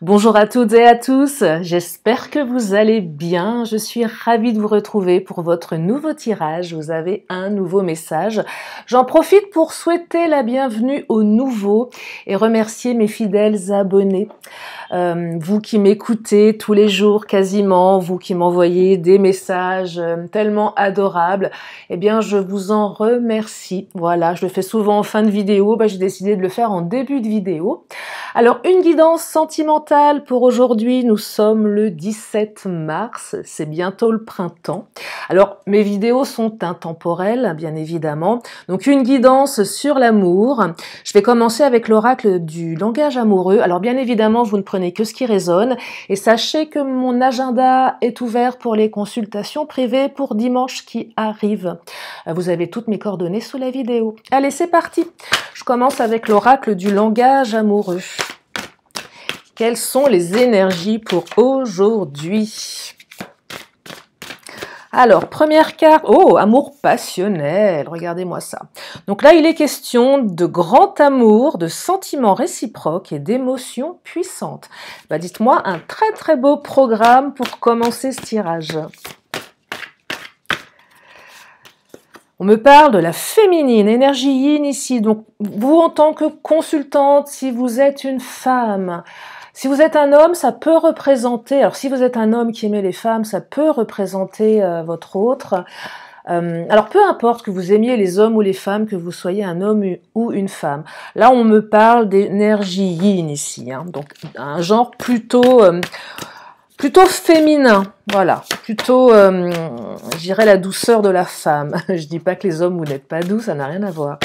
Bonjour à toutes et à tous, j'espère que vous allez bien. Je suis ravie de vous retrouver pour votre nouveau tirage. Vous avez un nouveau message. J'en profite pour souhaiter la bienvenue aux nouveaux et remercier mes fidèles abonnés. Vous qui m'écoutez tous les jours quasiment, vous qui m'envoyez des messages tellement adorables, eh bien je vous en remercie. Voilà, je le fais souvent en fin de vidéo, j'ai décidé de le faire en début de vidéo. Alors, une guidance sentimentale pour aujourd'hui, nous sommes le 17 mars, c'est bientôt le printemps. Alors, mes vidéos sont intemporelles, bien évidemment. Donc, une guidance sur l'amour. Je vais commencer avec l'oracle du langage amoureux. Alors, bien évidemment, vous ne prenez que ce qui résonne. Et sachez que mon agenda est ouvert pour les consultations privées pour dimanche qui arrive. Vous avez toutes mes coordonnées sous la vidéo. Allez, c'est parti. Je commence avec l'oracle du langage amoureux. Quelles sont les énergies pour aujourd'hui? Alors, première carte, oh, amour passionnel, regardez-moi ça. Donc là, il est question de grand amour, de sentiments réciproques et d'émotions puissantes. Dites-moi un très très beau programme pour commencer ce tirage. On me parle de la féminine, énergie yin ici. Donc, vous en tant que consultante, si vous êtes une femme, si vous êtes un homme, ça peut représenter, alors si vous êtes un homme qui aimait les femmes, ça peut représenter votre autre. Alors peu importe que vous aimiez les hommes ou les femmes, que vous soyez un homme ou une femme. Là, on me parle d'énergie yin ici, hein, donc un genre plutôt féminin, voilà, plutôt, je dirais la douceur de la femme. Je dis pas que les hommes, vous n'êtes pas doux, ça n'a rien à voir.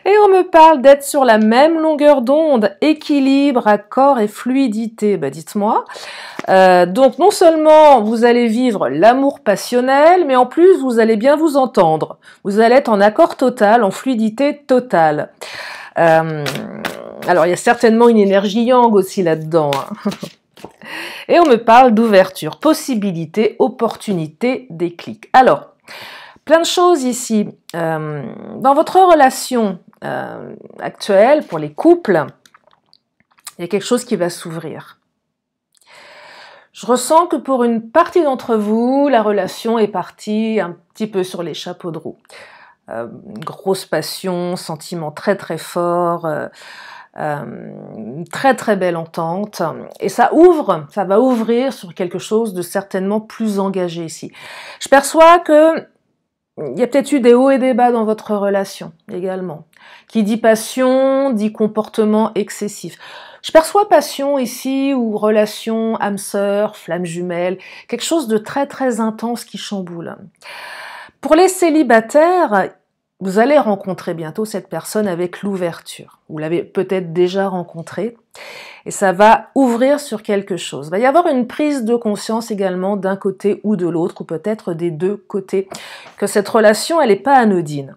Et on me parle d'être sur la même longueur d'onde, équilibre, accord et fluidité. Dites-moi. Donc non seulement vous allez vivre l'amour passionnel, mais en plus vous allez bien vous entendre. Vous allez être en accord total, en fluidité totale. Alors il y a certainement une énergie yang aussi là-dedans. Hein. Et on me parle d'ouverture, possibilité, opportunité, déclic. Alors, plein de choses ici. Dans votre relation actuelle, pour les couples, il y a quelque chose qui va s'ouvrir. Je ressens que pour une partie d'entre vous, la relation est partie un petit peu sur les chapeaux de roue. Grosse passion, sentiment très très fort, très très belle entente. Et ça va ouvrir sur quelque chose de certainement plus engagé ici. Je perçois que il y a peut-être eu des hauts et des bas dans votre relation également. Qui dit passion, dit comportement excessif. Je perçois passion ici ou relation âme sœur, flamme jumelle, quelque chose de très très intense qui chamboule. Pour les célibataires, vous allez rencontrer bientôt cette personne avec l'ouverture. Vous l'avez peut-être déjà rencontrée et ça va ouvrir sur quelque chose. Il va y avoir une prise de conscience également d'un côté ou de l'autre, ou peut-être des deux côtés, que cette relation, elle n'est pas anodine.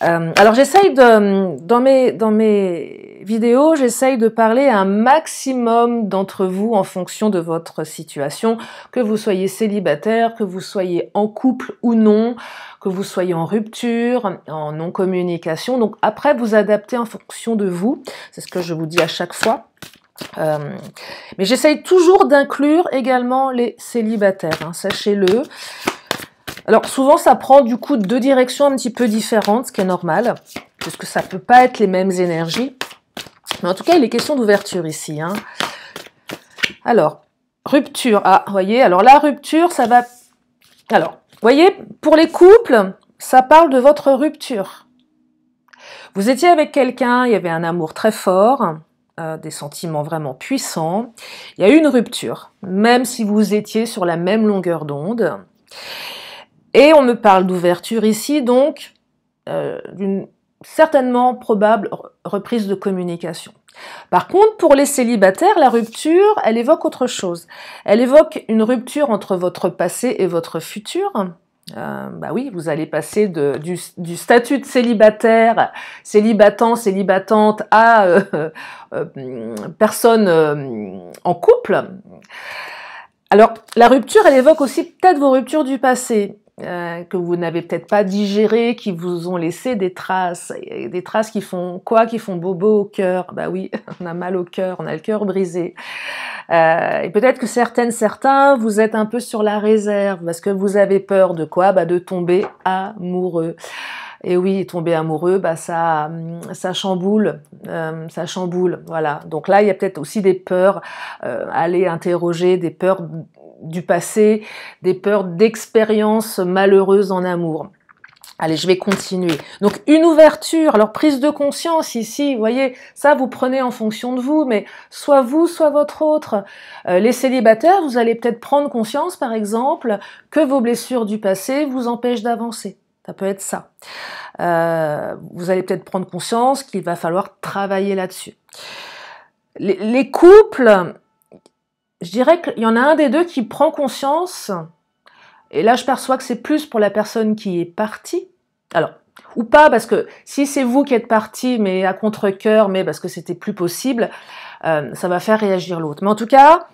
Alors j'essaye dans mes vidéos, j'essaye de parler à un maximum d'entre vous en fonction de votre situation, que vous soyez célibataire, que vous soyez en couple ou non, que vous soyez en rupture, en non-communication. Donc après, vous adaptez en fonction de vous, c'est ce que je vous dis à chaque fois. Mais j'essaye toujours d'inclure également les célibataires, hein, sachez-le. Alors souvent ça prend du coup deux directions un petit peu différentes, ce qui est normal, puisque ça peut pas être les mêmes énergies. Mais en tout cas, il est question d'ouverture ici. Hein. Alors, rupture. Ah, voyez, alors la rupture, ça va... Alors, voyez, pour les couples, ça parle de votre rupture. Vous étiez avec quelqu'un, il y avait un amour très fort, des sentiments vraiment puissants. Il y a eu une rupture, même si vous étiez sur la même longueur d'onde. Et on me parle d'ouverture ici, donc, d'une certainement probable reprise de communication. Par contre, pour les célibataires, la rupture, elle évoque autre chose. Elle évoque une rupture entre votre passé et votre futur. Oui, vous allez passer du statut de célibataire, célibatant, célibatante, à personne en couple. Alors, la rupture, elle évoque aussi peut-être vos ruptures du passé. que vous n'avez peut-être pas digérées, qui vous ont laissé des traces qui font quoi? Qui font bobo au cœur. Bah oui, on a mal au cœur, on a le cœur brisé. Et peut-être que certains, vous êtes un peu sur la réserve, parce que vous avez peur de quoi? Bah de tomber amoureux. Et oui, tomber amoureux, bah ça chamboule, voilà. Donc là, il y a peut-être aussi des peurs, aller interroger des peurs du passé, des peurs d'expériences malheureuses en amour. Allez, je vais continuer. Donc, une ouverture, alors prise de conscience ici, vous voyez, ça vous prenez en fonction de vous, mais soit vous, soit votre autre. Les célibataires, vous allez peut-être prendre conscience, par exemple, que vos blessures du passé vous empêchent d'avancer. Ça peut être ça. Vous allez peut-être prendre conscience qu'il va falloir travailler là-dessus. Les couples, je dirais qu'il y en a un des deux qui prend conscience, et là je perçois que c'est plus pour la personne qui est partie. Alors, ou pas, parce que si c'est vous qui êtes parti, mais à contre-cœur, mais parce que c'était plus possible, ça va faire réagir l'autre. Mais en tout cas,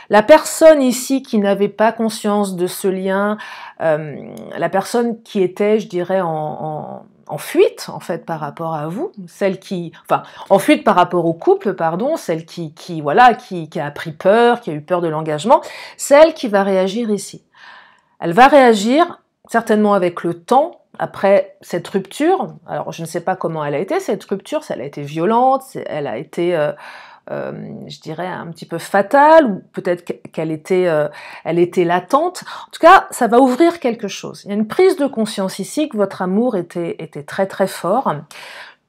la personne ici qui n'avait pas conscience de ce lien, la personne qui était, je dirais, en fuite, en fait, par rapport à vous, en fuite par rapport au couple, pardon, celle qui a pris peur, qui a eu peur de l'engagement, celle qui va réagir ici. Elle va réagir, certainement avec le temps, après cette rupture. Alors, je ne sais pas comment elle a été, cette rupture, si elle a été violente, si elle a été, je dirais, un petit peu fatale, ou peut-être qu'elle était, elle était latente. En tout cas, ça va ouvrir quelque chose. Il y a une prise de conscience ici que votre amour était très très fort.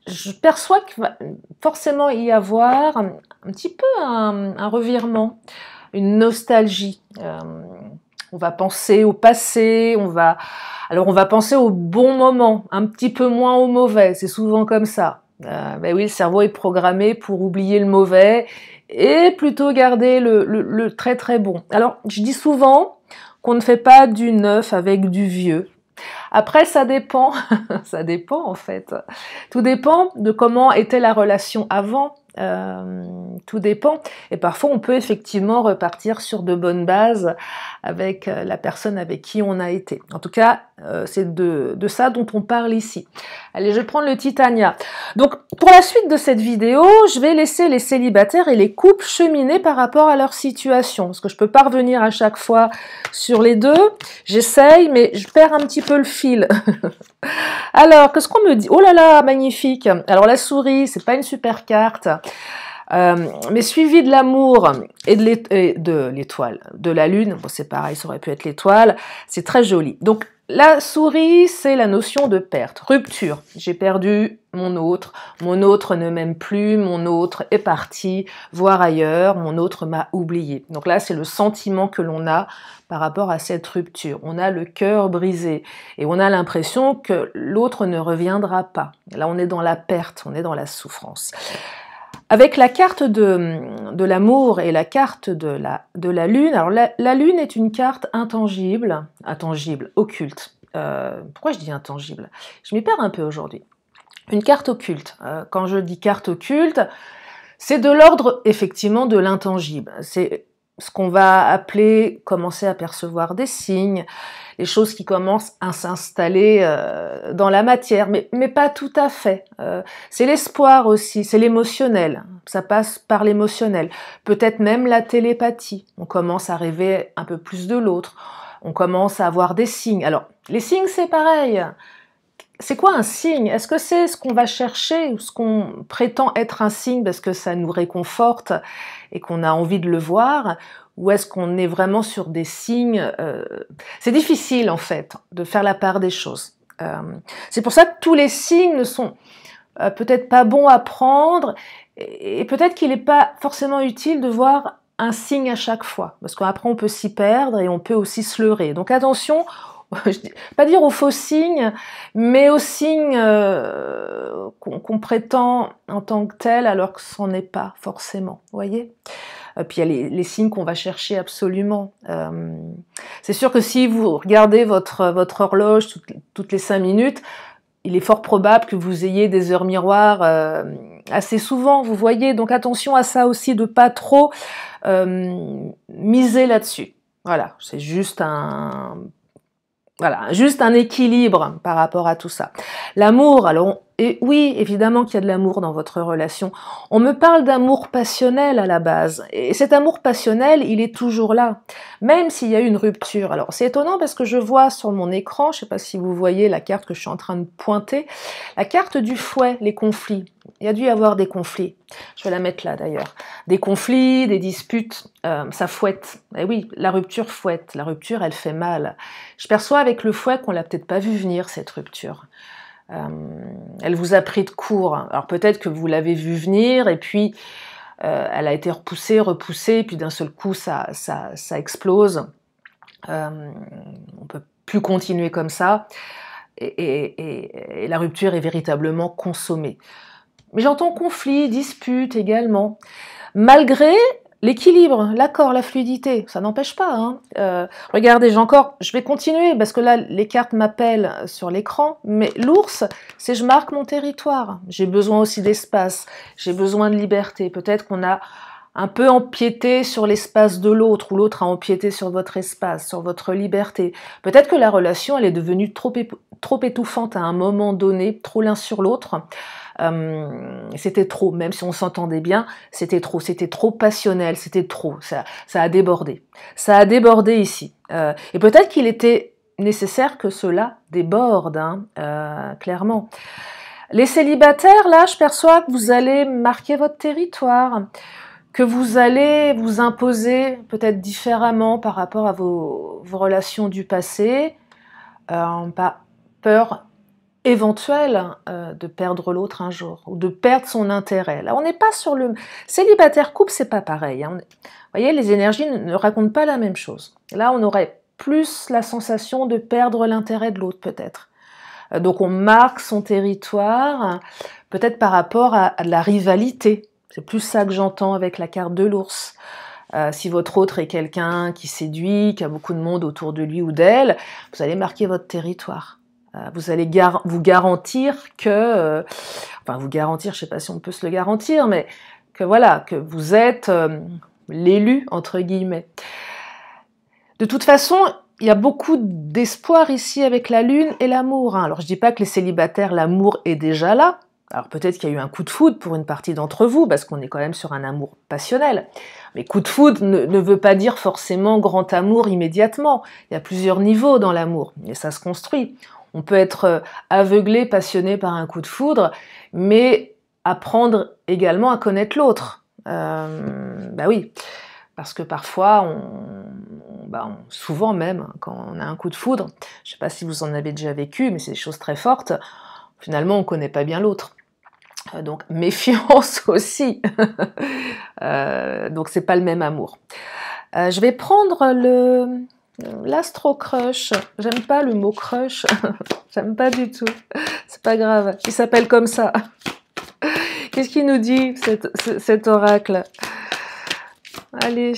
Je perçois qu'il va forcément y avoir un petit peu un revirement, une nostalgie. On va penser au passé, on va penser au bon moment, un petit peu moins au mauvais, c'est souvent comme ça. Ben oui, le cerveau est programmé pour oublier le mauvais et plutôt garder le très très bon. Alors, je dis souvent qu'on ne fait pas du neuf avec du vieux. Après, ça dépend, ça dépend en fait. Tout dépend de comment était la relation avant. Tout dépend. Et parfois, on peut effectivement repartir sur de bonnes bases avec la personne avec qui on a été. En tout cas, c'est de ça dont on parle ici. Allez, je vais prendre le Titania. Donc, pour la suite de cette vidéo, je vais laisser les célibataires et les couples cheminer par rapport à leur situation. Parce que je peux pas revenir à chaque fois sur les deux. J'essaye, mais je perds un petit peu le fil. Alors, qu'est-ce qu'on me dit? Oh là là, magnifique. Alors, la souris, c'est pas une super carte. Mais suivi de l'amour et de l'étoile, de la lune, bon c'est pareil, ça aurait pu être l'étoile, c'est très joli. Donc la souris, c'est la notion de perte, rupture. J'ai perdu mon autre ne m'aime plus, mon autre est parti voir ailleurs, mon autre m'a oublié. Donc là, c'est le sentiment que l'on a par rapport à cette rupture. On a le cœur brisé et on a l'impression que l'autre ne reviendra pas. Là, on est dans la perte, on est dans la souffrance. Avec la carte de l'amour et la carte de la lune, alors la lune est une carte intangible, occulte. Pourquoi je dis intangible? Je m'y perds un peu aujourd'hui. Une carte occulte. Quand je dis carte occulte, c'est de l'ordre effectivement de l'intangible. C'est ce qu'on va appeler commencer à percevoir des signes, les choses qui commencent à s'installer dans la matière, mais pas tout à fait. C'est l'espoir aussi, c'est l'émotionnel, ça passe par l'émotionnel. Peut-être même la télépathie, on commence à rêver un peu plus de l'autre, on commence à avoir des signes. Alors, les signes c'est pareil. C'est quoi un signe? Est-ce que c'est ce qu'on va chercher ou ce qu'on prétend être un signe parce que ça nous réconforte et qu'on a envie de le voir? Ou est-ce qu'on est vraiment sur des signes C'est difficile en fait de faire la part des choses. C'est pour ça que tous les signes ne sont peut-être pas bons à prendre et peut-être qu'il n'est pas forcément utile de voir un signe à chaque fois parce qu'après on peut s'y perdre et on peut aussi se leurrer. Donc attention, pas dire aux faux signes, mais aux signes qu'on prétend en tant que tels alors que ce n'en est pas forcément, vous voyez. Puis il y a les signes qu'on va chercher absolument. C'est sûr que si vous regardez votre horloge toutes les 5 minutes, il est fort probable que vous ayez des heures miroirs assez souvent, vous voyez. Donc attention à ça aussi, de pas trop miser là-dessus. Voilà, c'est juste Voilà, juste un équilibre par rapport à tout ça. L'amour, alors, et oui, évidemment qu'il y a de l'amour dans votre relation. On me parle d'amour passionnel à la base. Et cet amour passionnel, il est toujours là, même s'il y a eu une rupture. Alors, c'est étonnant parce que je vois sur mon écran, je ne sais pas si vous voyez la carte que je suis en train de pointer, la carte du fouet, les conflits. Il y a dû y avoir des conflits. Je vais la mettre là d'ailleurs. Des conflits, des disputes, ça fouette. Et oui, la rupture fouette. La rupture, elle fait mal. Je perçois avec le fouet qu'on l'a peut-être pas vu venir, cette rupture. Elle vous a pris de court. Alors peut-être que vous l'avez vu venir et puis elle a été repoussée, et puis d'un seul coup ça explose. On peut plus continuer comme ça et la rupture est véritablement consommée. Mais j'entends conflit, dispute également. Malgré l'équilibre, l'accord, la fluidité, ça n'empêche pas. Hein. Regardez, je vais continuer parce que là, les cartes m'appellent sur l'écran, mais l'ours, c'est je marque mon territoire. J'ai besoin aussi d'espace, j'ai besoin de liberté. Peut-être qu'on a un peu empiété sur l'espace de l'autre, ou l'autre a empiété sur votre espace, sur votre liberté. Peut-être que la relation, elle est devenue trop étouffante à un moment donné, trop l'un sur l'autre. C'était trop, même si on s'entendait bien, c'était trop passionnel, c'était trop, ça a débordé. Ça a débordé ici. Et peut-être qu'il était nécessaire que cela déborde, hein, clairement. Les célibataires, là, je perçois que vous allez marquer votre territoire, que vous allez vous imposer peut-être différemment par rapport à vos relations du passé, pas peur éventuelle de perdre l'autre un jour, ou de perdre son intérêt. Là, on n'est pas sur le... Célibataire couple, c'est pas pareil. Hein. Vous voyez, les énergies ne racontent pas la même chose. Là, on aurait plus la sensation de perdre l'intérêt de l'autre, peut-être. Donc, on marque son territoire, peut-être par rapport à de la rivalité. C'est plus ça que j'entends avec la carte de l'ours. Si votre autre est quelqu'un qui séduit, qui a beaucoup de monde autour de lui ou d'elle, vous allez marquer votre territoire. Vous allez vous garantir que, enfin vous garantir, je ne sais pas si on peut se le garantir, mais que voilà, que vous êtes l'élu entre guillemets. De toute façon, il y a beaucoup d'espoir ici avec la lune et l'amour. Hein. Alors je dis pas que les célibataires, l'amour est déjà là. Alors peut-être qu'il y a eu un coup de foudre pour une partie d'entre vous, parce qu'on est quand même sur un amour passionnel. Mais coup de foudre ne veut pas dire forcément grand amour immédiatement. Il y a plusieurs niveaux dans l'amour, et ça se construit. On peut être aveuglé, passionné par un coup de foudre, mais apprendre également à connaître l'autre. Bah oui, parce que parfois, souvent même, quand on a un coup de foudre, je ne sais pas si vous en avez déjà vécu, mais c'est des choses très fortes, finalement on ne connaît pas bien l'autre. Donc méfiance aussi. Donc c'est pas le même amour. Je vais prendre l'astro crush. J'aime pas le mot crush. J'aime pas du tout. C'est pas grave. Il s'appelle comme ça. Qu'est-ce qu'il nous dit cet oracle? Allez.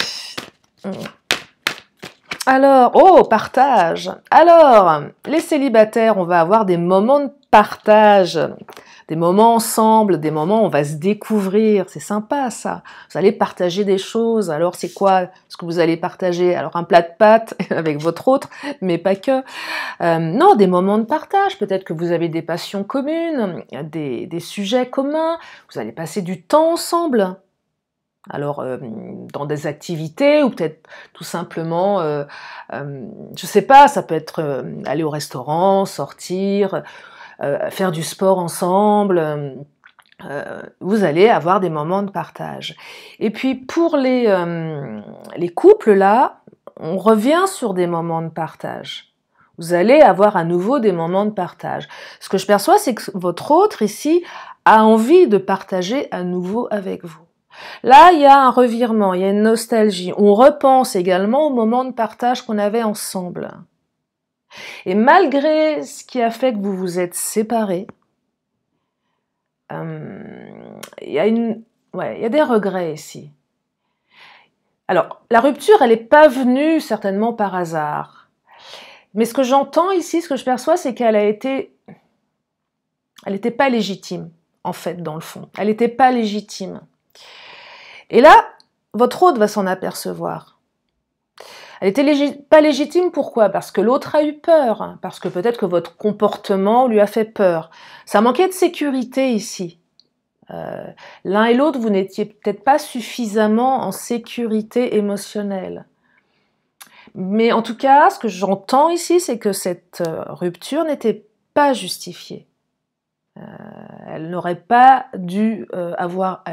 Alors, oh, partage. Alors, les célibataires, on va avoir des moments de partage, des moments ensemble, des moments où on va se découvrir. C'est sympa, ça. Vous allez partager des choses. Alors, c'est quoi ce que vous allez partager? Alors, un plat de pâtes avec votre autre, mais pas que. Non, des moments de partage. Peut-être que vous avez des passions communes, des sujets communs. Vous allez passer du temps ensemble. Alors, dans des activités ou peut-être tout simplement, je sais pas, ça peut être aller au restaurant, sortir, faire du sport ensemble. Vous allez avoir des moments de partage. Et puis pour les couples là, on revient sur des moments de partage. Vous allez avoir à nouveau des moments de partage. Ce que je perçois, c'est que votre autre ici a envie de partager à nouveau avec vous. Là, il y a un revirement, il y a une nostalgie. On repense également au moment de partage qu'on avait ensemble. Et malgré ce qui a fait que vous vous êtes séparés, il y a des regrets ici. Alors, la rupture, elle n'est pas venue certainement par hasard. Mais ce que j'entends ici, ce que je perçois, c'est qu'elle n'était pas légitime, en fait, dans le fond. Elle n'était pas légitime. Et là, votre autre va s'en apercevoir. Elle était pas légitime, pourquoi? Parce que l'autre a eu peur, parce que peut-être que votre comportement lui a fait peur. Ça manquait de sécurité ici. L'un et l'autre, vous n'étiez peut-être pas suffisamment en sécurité émotionnelle. Mais en tout cas, ce que j'entends ici, c'est que cette rupture n'était pas justifiée. Elle n'aurait pas dû avoir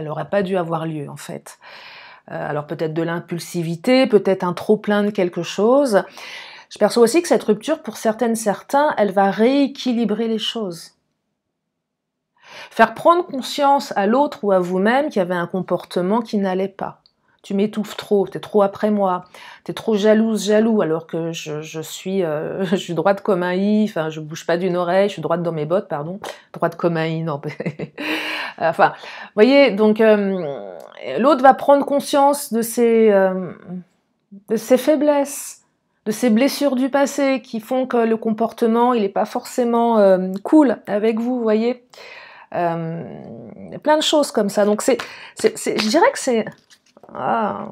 lieu, en fait. Alors peut-être de l'impulsivité, peut-être un trop-plein de quelque chose. Je perçois aussi que cette rupture, pour certains, elle va rééquilibrer les choses. Faire prendre conscience à l'autre ou à vous-même qu'il y avait un comportement qui n'allait pas. Tu m'étouffes trop, t'es trop après moi, t'es trop jalouse, jaloux, alors que je suis droite comme un i, enfin je bouge pas d'une oreille, je suis droite dans mes bottes, pardon, droite comme un i, non. Enfin, vous voyez, donc l'autre va prendre conscience de ses faiblesses, de ses blessures du passé qui font que le comportement, il n'est pas forcément cool avec vous, vous voyez. Il y a plein de choses comme ça. Donc je dirais que c'est... Ah,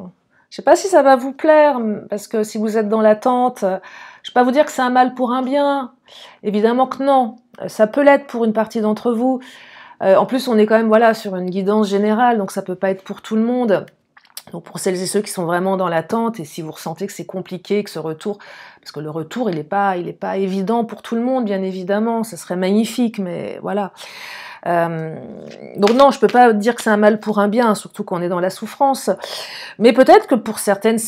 je sais pas si ça va vous plaire, parce que si vous êtes dans l'attente, je vais pas vous dire que c'est un mal pour un bien. Évidemment que non. Ça peut l'être pour une partie d'entre vous. En plus, on est quand même voilà sur une guidance générale, donc ça peut pas être pour tout le monde. Donc pour celles et ceux qui sont vraiment dans l'attente, et si vous ressentez que c'est compliqué, que ce retour, parce que le retour il est pas évident pour tout le monde, bien évidemment, ça serait magnifique, mais voilà. Donc non, je peux pas dire que c'est un mal pour un bien, surtout qu'on est dans la souffrance. Mais peut-être que pour certains,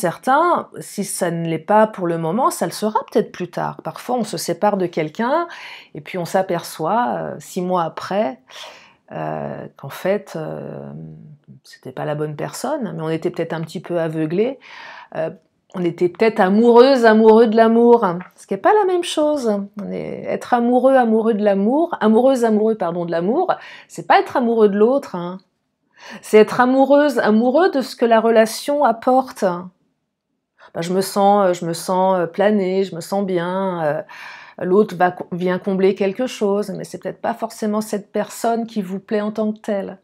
si ça ne l'est pas pour le moment, ça le sera peut-être plus tard. Parfois, on se sépare de quelqu'un et puis on s'aperçoit 6 mois après qu'en fait, c'était pas la bonne personne, mais on était peut-être un petit peu aveuglé. On était peut-être amoureux de l'amour, ce qui n'est pas la même chose. Être amoureux de l'amour, amoureux de l'amour, c'est pas être amoureux de l'autre, hein. C'est être amoureux de ce que la relation apporte. Ben, je me sens planée, je me sens bien, l'autre vient combler quelque chose, mais c'est peut-être pas forcément cette personne qui vous plaît en tant que telle.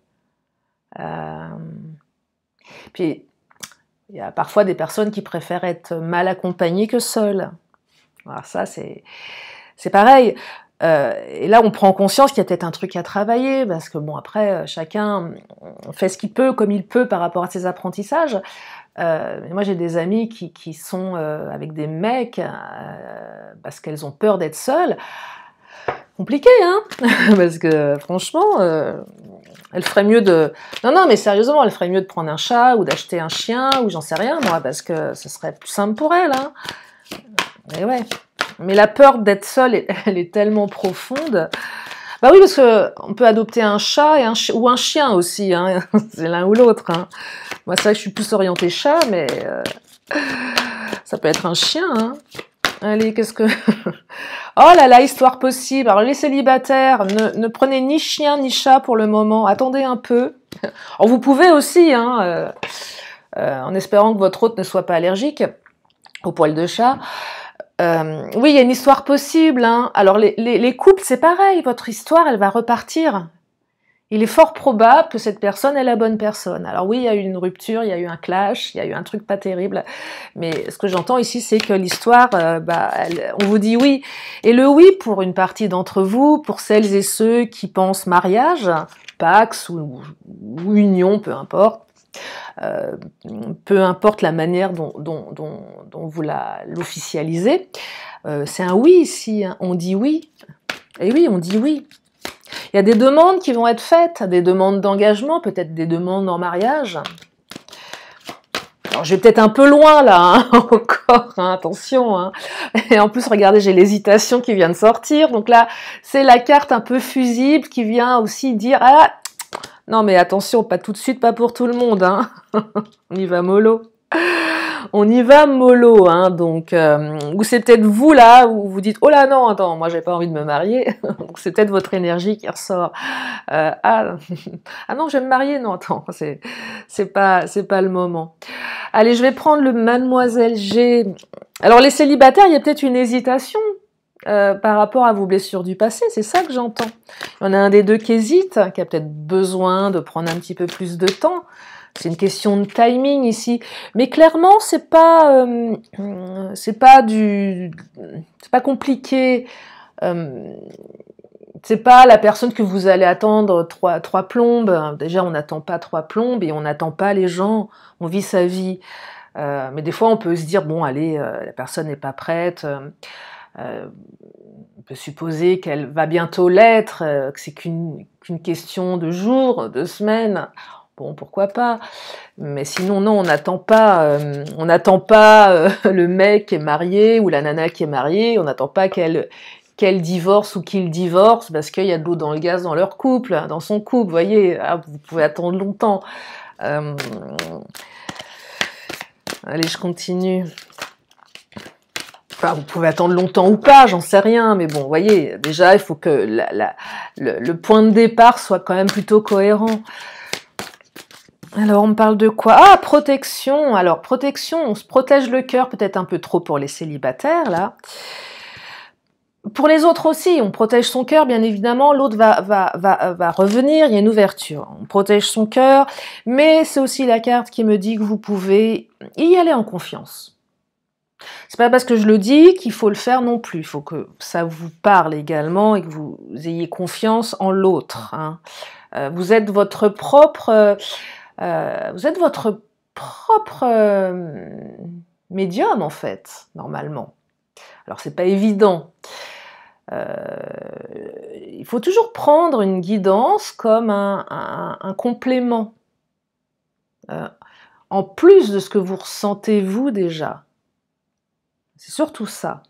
Puis, il y a parfois des personnes qui préfèrent être mal accompagnées que seules. Alors ça, c'est pareil. Et là, on prend conscience qu'il y a peut-être un truc à travailler, parce que bon, après, chacun fait ce qu'il peut, comme il peut, par rapport à ses apprentissages. Moi, j'ai des amies qui sont avec des mecs parce qu'elles ont peur d'être seules. Compliqué, hein. Parce que franchement, elle ferait mieux de... Non, mais sérieusement, elle ferait mieux de prendre un chat ou d'acheter un chien ou j'en sais rien, moi, parce que ce serait plus simple pour elle, hein. Mais ouais. Mais la peur d'être seule, elle est tellement profonde. Bah oui, parce que on peut adopter un chat ou un chien aussi, hein. C'est l'un ou l'autre, hein. Moi, c'est vrai que je suis plus orientée chat, mais ça peut être un chien, hein. Allez, qu'est-ce que... Oh là là, histoire possible. Alors les célibataires, ne prenez ni chien ni chat pour le moment. Attendez un peu. Alors vous pouvez aussi, hein, en espérant que votre hôte ne soit pas allergique aux poils de chat. Oui, il y a une histoire possible, hein. Alors les couples, c'est pareil. Votre histoire, elle va repartir. Il est fort probable que cette personne est la bonne personne. Alors oui, il y a eu une rupture, il y a eu un clash, il y a eu un truc pas terrible. Mais ce que j'entends ici, c'est que l'histoire, on vous dit oui. Et le oui, pour une partie d'entre vous, pour celles et ceux qui pensent mariage, pax ou union, peu importe la manière dont vous l'officialisez, c'est un oui ici, hein. On dit oui. Et oui, on dit oui. Il y a des demandes qui vont être faites, des demandes d'engagement, peut-être des demandes en mariage. Alors, je vais peut-être un peu loin, là, hein, encore, hein, attention. Hein. Et en plus, regardez, j'ai l'hésitation qui vient de sortir. Donc là, c'est la carte un peu fusible qui vient aussi dire « Ah, non, mais attention, pas tout de suite, pas pour tout le monde. Hein. On y va mollo. » On y va mollo, hein, donc, ou c'est peut-être vous là, où vous dites, oh là non, attends, moi j'ai pas envie de me marier, donc c'est peut-être votre énergie qui ressort. Ah non, je vais me marier, non, attends, c'est pas le moment. Allez, je vais prendre le Mademoiselle G. Alors les célibataires, il y a peut-être une hésitation par rapport à vos blessures du passé, c'est ça que j'entends. Il y en a un des deux qui hésite, qui a peut-être besoin de prendre un petit peu plus de temps. C'est une question de timing ici. Mais clairement, c'est pas compliqué. C'est pas la personne que vous allez attendre trois plombes. Déjà, on n'attend pas 3 plombes et on n'attend pas les gens. On vit sa vie. Mais des fois, on peut se dire, bon, allez, la personne n'est pas prête. On peut supposer qu'elle va bientôt l'être, que c'est qu'une question de jours, de semaines. Bon, pourquoi pas. Mais sinon, non, on n'attend pas le mec qui est marié ou la nana qui est mariée. On n'attend pas qu'elle divorce ou qu'il divorce parce qu'il y a de l'eau dans le gaz dans leur couple, dans son couple. Vous voyez, vous pouvez attendre longtemps. Allez, je continue. Enfin, vous pouvez attendre longtemps ou pas, j'en sais rien, mais bon, vous voyez, déjà, il faut que le point de départ soit quand même plutôt cohérent. Alors, on me parle de quoi? Ah, protection. Alors, protection, on se protège le cœur, peut-être un peu trop pour les célibataires, là. Pour les autres aussi, on protège son cœur, bien évidemment, l'autre va revenir, il y a une ouverture. On protège son cœur, mais c'est aussi la carte qui me dit que vous pouvez y aller en confiance. C'est pas parce que je le dis qu'il faut le faire non plus. Il faut que ça vous parle également et que vous ayez confiance en l'autre. Hein. Vous êtes votre propre, médium en fait, normalement. Alors c'est pas évident. Il faut toujours prendre une guidance comme un complément, en plus de ce que vous ressentez vous déjà. C'est surtout ça.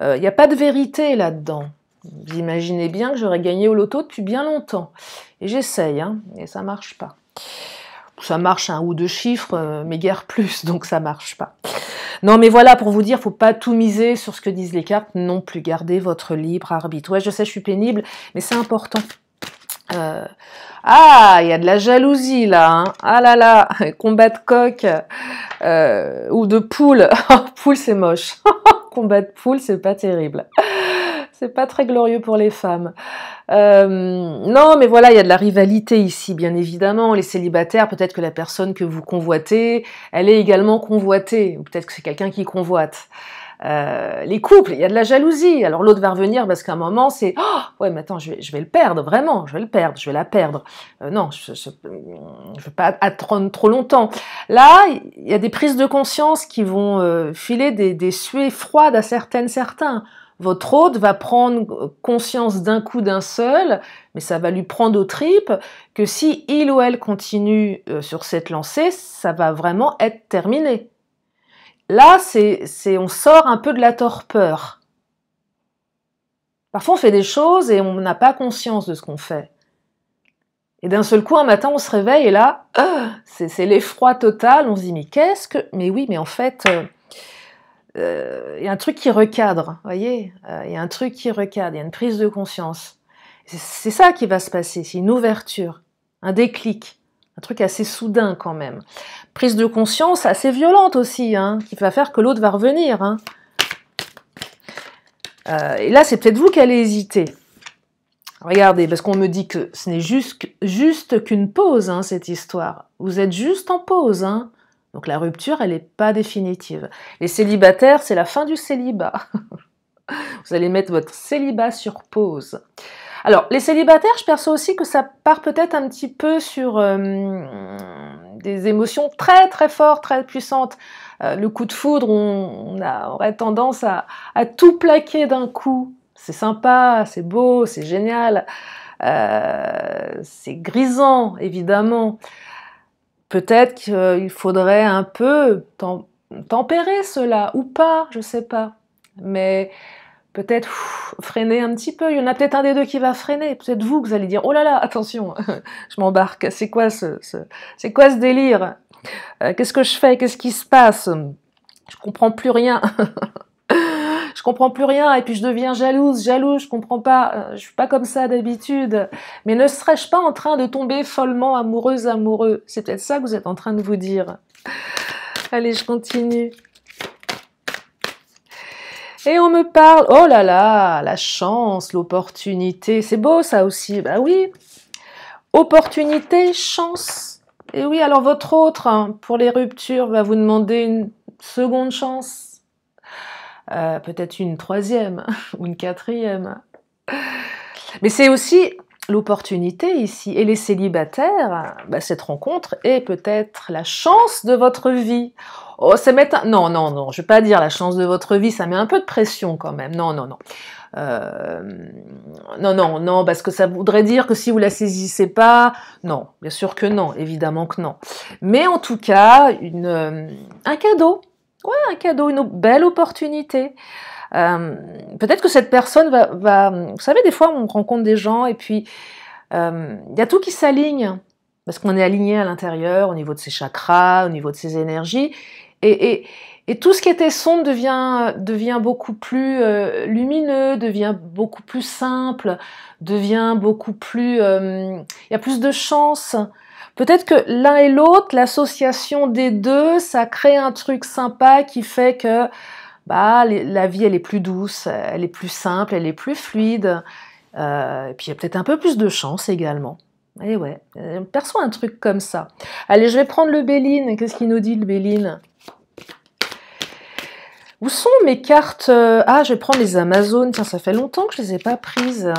Il n'y a pas de vérité là-dedans. Vous imaginez bien que j'aurais gagné au loto depuis bien longtemps. Et j'essaye, hein, et ça marche pas. Ça marche un ou deux chiffres, mais guère plus, donc ça marche pas. Non, mais voilà, pour vous dire, faut pas tout miser sur ce que disent les cartes non plus. Gardez votre libre arbitre. Ouais, je sais, je suis pénible, mais c'est important. Ah, il y a de la jalousie là. Hein. Ah là là, combat de coq ou de poule. Poule, c'est moche. Combat de poule, c'est pas terrible. C'est pas très glorieux pour les femmes. Non, mais voilà, il y a de la rivalité ici, bien évidemment. Les célibataires, peut-être que la personne que vous convoitez, elle est également convoitée. Ou peut-être que c'est quelqu'un qui convoite. Les couples, il y a de la jalousie. Alors l'autre va revenir parce qu'à un moment, c'est « Oh, ouais, mais attends, je vais le perdre, vraiment, je vais le perdre, je vais la perdre. Non, je veux pas attendre trop longtemps. » Là, il y a des prises de conscience qui vont filer des suées froides à certains. Votre hôte va prendre conscience d'un coup d'un seul, mais ça va lui prendre aux tripes, que si il ou elle continue sur cette lancée, ça va vraiment être terminé. Là, on sort un peu de la torpeur. Parfois, on fait des choses et on n'a pas conscience de ce qu'on fait. Et d'un seul coup, un matin, on se réveille et là, c'est l'effroi total. On se dit, mais qu'est-ce que... Mais oui, mais en fait... y a un truc qui recadre, vous voyez, il y a un truc qui recadre, il y a une prise de conscience. C'est ça qui va se passer, c'est une ouverture, un déclic, un truc assez soudain quand même. Prise de conscience assez violente aussi, hein, qui va faire que l'autre va revenir. Hein. Et là, c'est peut-être vous qui allez hésiter. Regardez, parce qu'on me dit que ce n'est juste qu'une pause, hein, cette histoire. Vous êtes juste en pause, hein. Donc la rupture, elle n'est pas définitive. Les célibataires, c'est la fin du célibat. Vous allez mettre votre célibat sur pause. Alors, les célibataires, je perçois aussi que ça part peut-être un petit peu sur des émotions très très fortes, très puissantes. Le coup de foudre, on aurait tendance à tout plaquer d'un coup. C'est sympa, c'est beau, c'est génial. C'est grisant, évidemment. Peut-être qu'il faudrait un peu tempérer cela, ou pas, je sais pas. Mais peut-être freiner un petit peu. Il y en a peut-être un des deux qui va freiner. Peut-être vous que vous allez dire, oh là là, attention, je m'embarque. C'est quoi c'est quoi ce délire? Qu'est-ce que je fais? Qu'est-ce qui se passe? Je comprends plus rien. Je comprends plus rien et puis je deviens jalouse, je comprends pas, je suis pas comme ça d'habitude. Mais ne serais-je pas en train de tomber follement amoureux? C'est peut-être ça que vous êtes en train de vous dire. Allez, je continue. Et on me parle, oh là là, la chance, l'opportunité, c'est beau ça aussi, bah oui. Opportunité, chance, Et oui, alors votre autre, hein, pour les ruptures, va vous demander une seconde chance. Peut-être une troisième ou une quatrième. Mais c'est aussi l'opportunité ici. Et les célibataires, bah, cette rencontre est peut-être la chance de votre vie. Oh, ça met non, non, non, je vais pas dire la chance de votre vie, ça met un peu de pression quand même. Non, non, non. Euh, non, non, non, parce que ça voudrait dire que si vous la saisissez pas, non, bien sûr que non, évidemment que non. Mais en tout cas, un cadeau, ouais, un cadeau, une belle opportunité. Peut-être que cette personne vous savez, des fois on rencontre des gens et puis y a tout qui s'aligne, parce qu'on est aligné à l'intérieur, au niveau de ses chakras, au niveau de ses énergies, et tout ce qui était sombre devient beaucoup plus lumineux, devient beaucoup plus simple, devient beaucoup plus... y a plus de chance. Peut-être que l'un et l'autre, l'association des deux, ça crée un truc sympa qui fait que bah, la vie, elle est plus douce, elle est plus simple, elle est plus fluide. Et puis, il y a peut-être un peu plus de chance également. Et ouais, on perçoit un truc comme ça. Allez, je vais prendre le Béline. Qu'est-ce qu'il nous dit, le Béline? Où sont mes cartes? Ah, je vais prendre les Amazones. Tiens, ça fait longtemps que je les ai pas prises.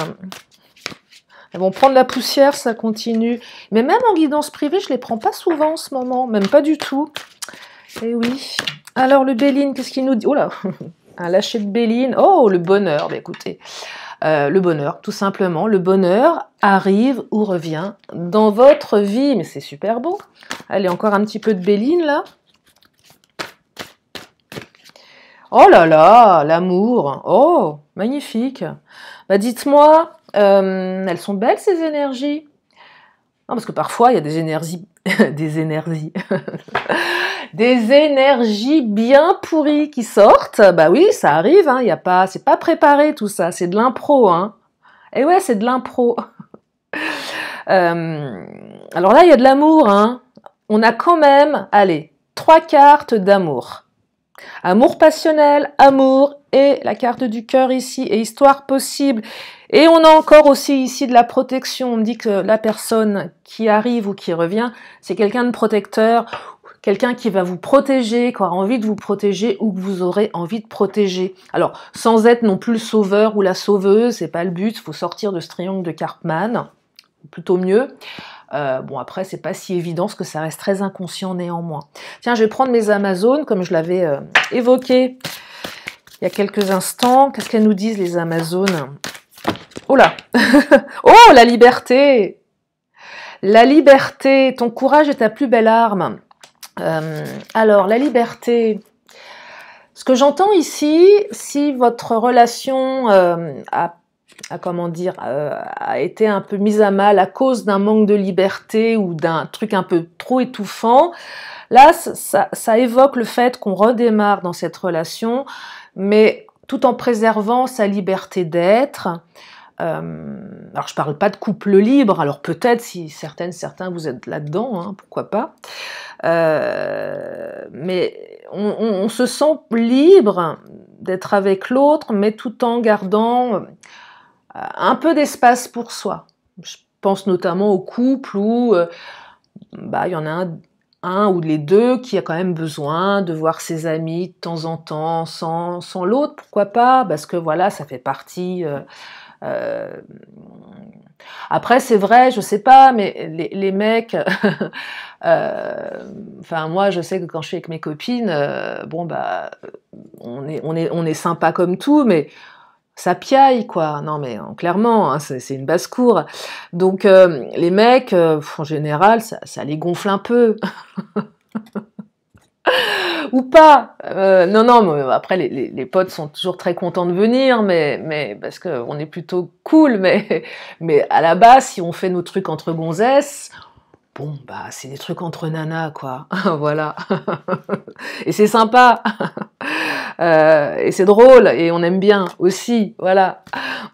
Elles vont prendre la poussière, ça continue. Mais même en guidance privée, je les prends pas souvent en ce moment. Même pas du tout. Eh oui. Alors, le Béline, qu'est-ce qu'il nous dit? Oh là, un lâcher de Béline. Oh, le bonheur. Bah, écoutez, le bonheur, tout simplement. Le bonheur arrive ou revient dans votre vie. Mais c'est super beau. Allez, encore un petit peu de Béline, là. Oh là là, l'amour. Oh, magnifique. Bah, dites-moi, elles sont belles, ces énergies? Non, parce que parfois, il y a des énergies... des énergies... des énergies bien pourries qui sortent. Bah oui, ça arrive, hein, y a pas, c'est pas préparé tout ça, c'est de l'impro, hein. Et ouais, c'est de l'impro. Alors là, il y a de l'amour, hein. On a quand même, allez, 3 cartes d'amour. Amour passionnel, amour et la carte du cœur ici, et histoire possible. Et on a encore aussi ici de la protection. On me dit que la personne qui arrive ou qui revient, c'est quelqu'un de protecteur, quelqu'un qui va vous protéger, qui aura envie de vous protéger ou que vous aurez envie de protéger. Alors, sans être non plus le sauveur ou la sauveuse, c'est pas le but, il faut sortir de ce triangle de Karpman, plutôt mieux. Bon, après, c'est pas si évident, parce que ça reste très inconscient néanmoins. Tiens, je vais prendre mes Amazones, comme je l'avais évoqué il y a quelques instants. Qu'est-ce qu'elles nous disent, les Amazones? Oh là oh, la liberté! La liberté, ton courage est ta plus belle arme. Alors, la liberté... Ce que j'entends ici, si votre relation a été un peu mise à mal à cause d'un manque de liberté ou d'un truc un peu trop étouffant, là, ça évoque le fait qu'on redémarre dans cette relation, mais tout en préservant sa liberté d'être. Alors, je parle pas de couple libre, alors peut-être si certains vous êtes là-dedans, hein, pourquoi pas. Mais on se sent libre d'être avec l'autre, mais tout en gardant un peu d'espace pour soi. Je pense notamment au couple où il y en a un ou les deux qui a quand même besoin de voir ses amis de temps en temps sans l'autre, pourquoi pas, parce que voilà, ça fait partie... Après, c'est vrai, je sais pas, mais les mecs, enfin moi, je sais que quand je suis avec mes copines, on est sympa comme tout, mais ça piaille quoi. Non mais clairement, hein, c'est une basse-cour. Donc les mecs, en général, ça les gonfle un peu. Ou pas. Non, mais après les potes sont toujours très contents de venir, mais parce que on est plutôt cool, mais à la base, si on fait nos trucs entre gonzesses, bon c'est des trucs entre nanas quoi, voilà. Et c'est sympa, et c'est drôle, et on aime bien aussi, voilà,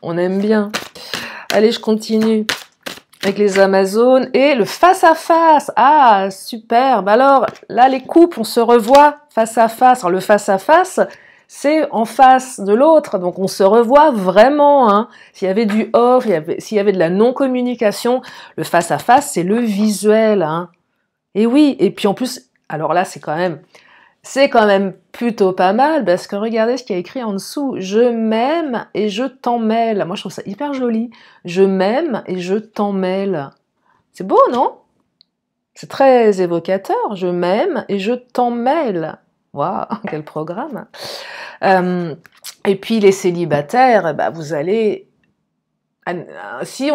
on aime bien. Allez, je continue avec les Amazones et le face-à-face. Ah, superbe. Alors, là, les couples, on se revoit face-à-face. Alors, le face-à-face, c'est en face de l'autre. Donc, on se revoit vraiment. Hein. S'il y avait du off, s'il y avait de la non-communication, le face-à-face, c'est le visuel. Hein. Et oui, et puis en plus, alors là, c'est quand même plutôt pas mal, parce que regardez ce qu'il y a écrit en dessous. Je m'aime et je t'en mêle. Moi, je trouve ça hyper joli. Je m'aime et je t'en mêle. C'est beau, non? C'est très évocateur. Je m'aime et je t'en mêle. Waouh, quel programme. Et puis les célibataires, bah, vous allez... Si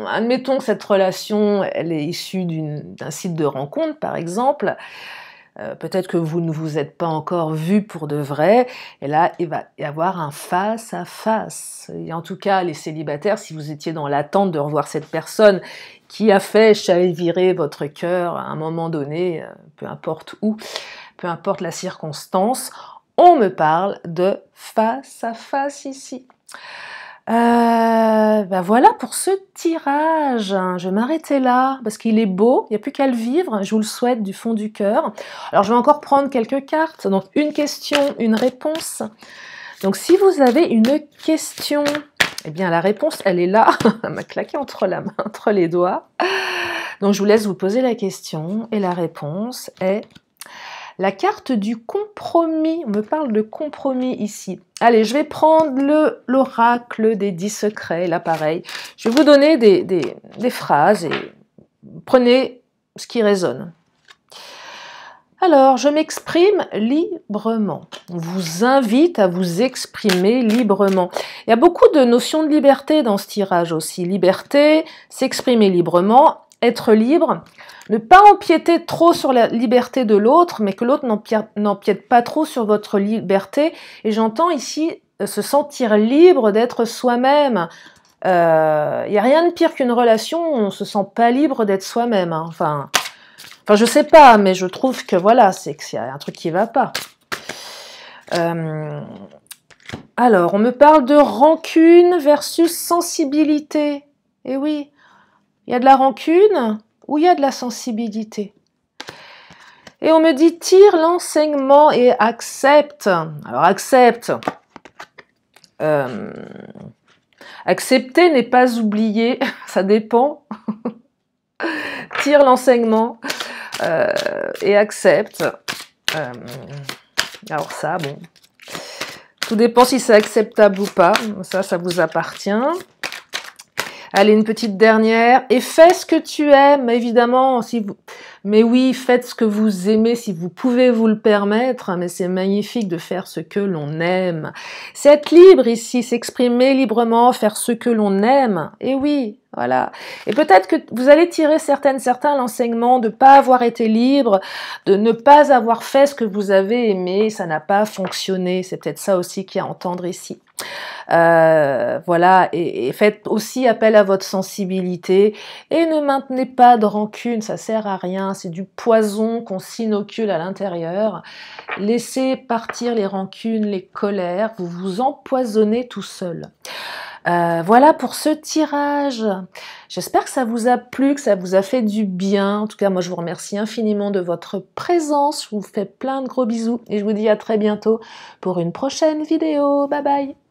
admettons que cette relation, elle est issue d'un site de rencontre, par exemple, peut-être que vous ne vous êtes pas encore vu pour de vrai, et là, il va y avoir un face-à-face. Et en tout cas, les célibataires, si vous étiez dans l'attente de revoir cette personne qui a fait chavirer votre cœur à un moment donné, peu importe où, peu importe la circonstance, on me parle de face-à-face ici. Ben voilà pour ce tirage. Je vais m'arrêter là parce qu'il est beau, il n'y a plus qu'à le vivre, je vous le souhaite du fond du cœur. Alors je vais encore prendre quelques cartes, donc une question, une réponse. Donc si vous avez une question, eh bien la réponse elle est là, elle m'a claqué entre les doigts. Donc je vous laisse vous poser la question et la réponse est... La carte du compromis, on me parle de compromis ici. Allez, je vais prendre l'oracle des 10 secrets, là pareil. Je vais vous donner des phrases et prenez ce qui résonne. Alors, je m'exprime librement. On vous invite à vous exprimer librement. Il y a beaucoup de notions de liberté dans ce tirage aussi. Liberté, s'exprimer librement, être libre. Ne pas empiéter trop sur la liberté de l'autre, mais que l'autre n'empiète pas trop sur votre liberté. Et j'entends ici se sentir libre d'être soi-même. Il n'y a rien de pire qu'une relation où on ne se sent pas libre d'être soi-même. Hein. Enfin, je sais pas, mais je trouve que voilà, c'est qu'il y a un truc qui va pas. Alors, on me parle de rancune versus sensibilité. Eh oui, il y a de la rancune ou il y a de la sensibilité. Et on me dit tire l'enseignement et accepte. Alors accepte. Accepter n'est pas oublier, ça dépend. Tire l'enseignement et accepte. Alors ça, bon. Tout dépend si c'est acceptable ou pas. Ça vous appartient. Allez, une petite dernière. Et fais ce que tu aimes, évidemment. Mais oui, faites ce que vous aimez si vous pouvez vous le permettre. Mais c'est magnifique de faire ce que l'on aime. C'est être libre ici, s'exprimer librement, faire ce que l'on aime. Et oui, voilà. Et peut-être que vous allez tirer certains l'enseignement de ne pas avoir été libre, de ne pas avoir fait ce que vous avez aimé. Ça n'a pas fonctionné. C'est peut-être ça aussi qu'il y a à entendre ici. Voilà, et faites aussi appel à votre sensibilité et ne maintenez pas de rancune, ça sert à rien, c'est du poison qu'on s'inocule à l'intérieur. Laissez partir les rancunes, les colères, vous vous empoisonnez tout seul. Voilà pour ce tirage. J'espère que ça vous a plu, que ça vous a fait du bien. En tout cas, moi, je vous remercie infiniment de votre présence. Je vous fais plein de gros bisous et je vous dis à très bientôt pour une prochaine vidéo. Bye bye!